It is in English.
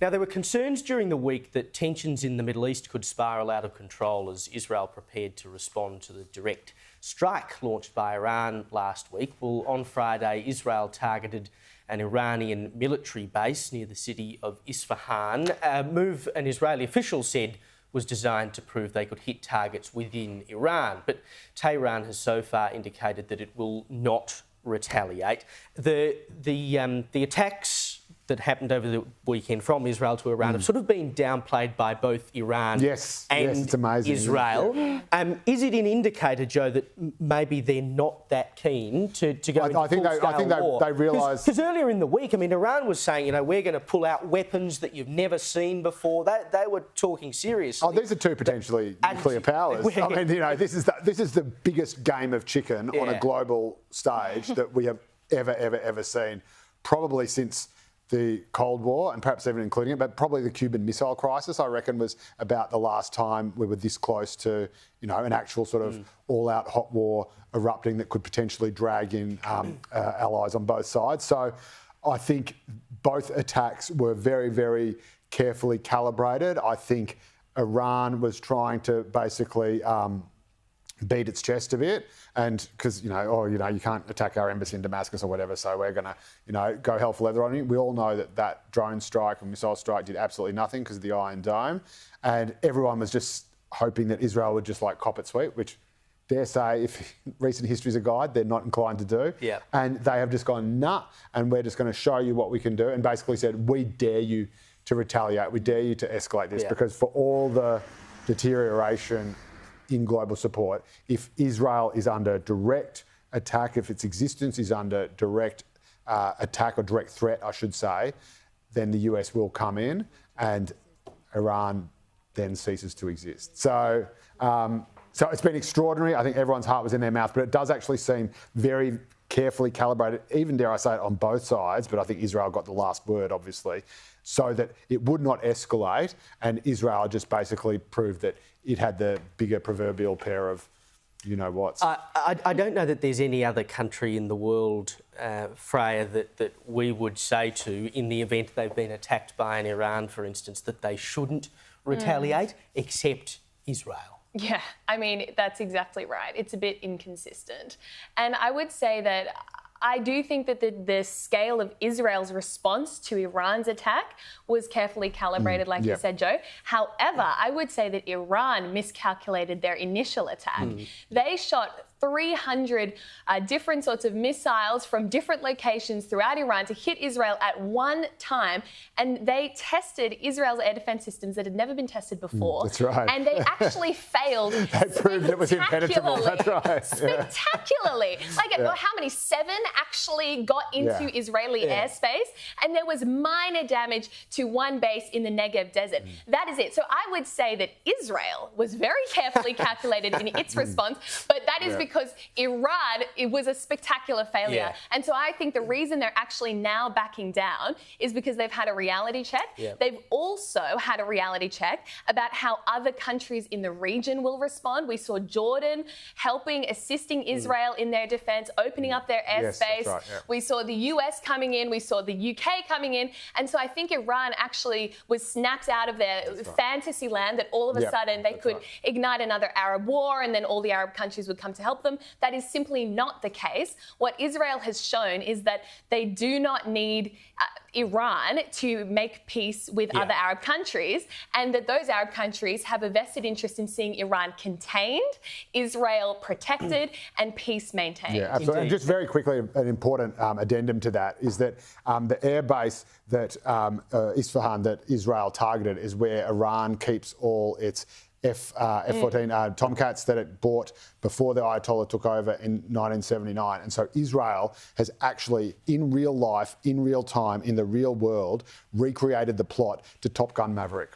Now, there were concerns during the week that tensions in the Middle East could spiral out of control as Israel prepared to respond to the direct strike launched by Iran last week. Well, on Friday, Israel targeted an Iranian military base near the city of Isfahan, a move an Israeli official said was designed to prove they could hit targets within Iran. But Tehran has so far indicated that it will not retaliate. The attacks that happened over the weekend from Israel to Iran have sort of been downplayed by both Iran and it's amazing, Israel. Is it an indicator, Joe, that maybe they're not that keen to go into full-scale war? They realise... Because earlier in the week, I mean, Iran was saying, you know, we're going to pull out weapons that you've never seen before. They were talking seriously. Oh, these are two potentially nuclear powers. I mean, you know, this is the biggest game of chicken on a global stage that we have ever seen, probably since the Cold War, and perhaps even including it, but probably the Cuban Missile Crisis, I reckon, was about the last time we were this close to, you know, an actual sort of all-out hot war erupting that could potentially drag in allies on both sides. So I think both attacks were very, very carefully calibrated. I think Iran was trying to basically beat its chest a bit, and because you can't attack our embassy in Damascus or whatever, so we're going to go hell for leather on you. We all know that drone strike and missile strike did absolutely nothing because of the Iron Dome, and everyone was just hoping that Israel would just like cop it sweet, which, dare say, if recent history is a guide, they're not inclined to do. Yeah. And they have just gone, nah, and we're just going to show you what we can do, and basically said, we dare you to retaliate, we dare you to escalate this, because for all the deterioration in global support, if Israel is under direct attack, if its existence is under direct attack or direct threat, I should say, then the US will come in and Iran then ceases to exist. So it's been extraordinary. I think everyone's heart was in their mouth, but it does actually seem very carefully calibrated, even dare I say it, on both sides, but I think Israel got the last word, obviously, so that it would not escalate, and Israel just basically proved that it had the bigger proverbial pair of you-know-whats. I don't know that there's any other country in the world, Freya, that we would say to, in the event they've been attacked by an Iran, for instance, that they shouldn't retaliate, except Israel. Yeah, I mean, that's exactly right. It's a bit inconsistent. And I would say that I do think that the scale of Israel's response to Iran's attack was carefully calibrated, like you said, Joe. However, I would say that Iran miscalculated their initial attack. They shot 300 different sorts of missiles from different locations throughout Iran to hit Israel at one time, and they tested Israel's air defense systems that had never been tested before. That's right. And they actually failed. They proved it was impenetrable. That's right. Spectacularly. How many? 7 actually got into Israeli airspace, and there was minor damage to one base in the Negev desert. That is it. So I would say that Israel was very carefully calculated in its response, but that is because Iran, it was a spectacular failure. And so I think the reason they're actually now backing down is because they've had a reality check. They've also had a reality check about how other countries in the region will respond. We saw Jordan assisting Israel in their defense, opening up their airspace. We saw the US coming in. We saw the UK coming in. And so I think Iran actually was snapped out of their fantasy land that all of a sudden they could ignite another Arab war and then all the Arab countries would come to help them. That is simply not the case. What Israel has shown is that they do not need Iran to make peace with other Arab countries, and that those Arab countries have a vested interest in seeing Iran contained, Israel protected, and peace maintained. Yeah, absolutely. And just very quickly, an important addendum to that is that the airbase that Isfahan that Israel targeted is where Iran keeps all its F-14 Tomcats that it bought before the Ayatollah took over in 1979. And so Israel has actually, in real life, in real time, in the real world, recreated the plot to Top Gun Maverick.